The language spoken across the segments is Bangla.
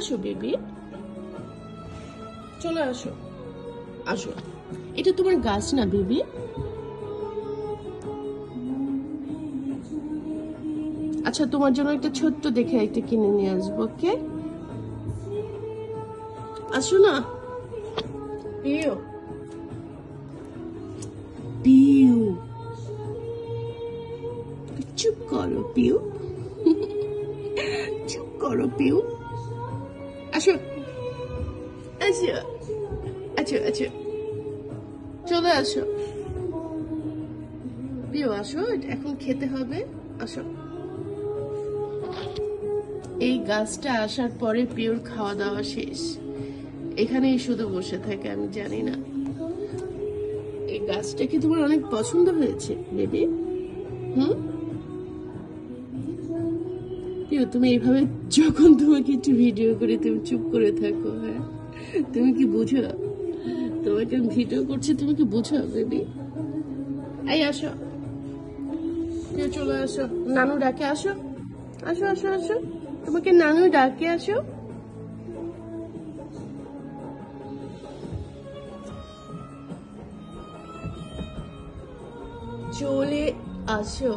আসো বেবি, চলে আসো। আসো, এটা তোমার গাছ না বেবি? আচ্ছা, তোমার জন্য একটা ছোট্ট দেখে একটা কিনে নিয়ে আসবো, ওকে? আসো না পিউ, পিউ, চুপ করো পিউ, চুপ করো পিউ। আসো, আসো, আচ্ছা আচ্ছা, চলে আসো পিউ, আসো, এখন খেতে হবে। আসো। এই গাছটা আসার পরে পিওর খাওয়া দাওয়া শেষ, এখানেই শুধু বসে থাকে। আমি জানি না এই গাছটা কি তোমার অনেক পছন্দ হয়েছে বেবি? পিউ, তুমি এইভাবে যখন তোমাকে একটু ভিডিও করে তুমি চুপ করে থাকো, হ্যাঁ? তুমি কি বুঝো তোমাকে আমি ভিডিও করছি? তুমি কি বুঝো বেবি? এই আসো, পিউ চলে আসো, নানু ডাকে। আসো আসো আসো আসো, তোমাকে নানু ডাকে। আসো, চলে আসো।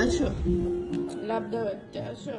আসো, লাভ দাও একটা, আসো।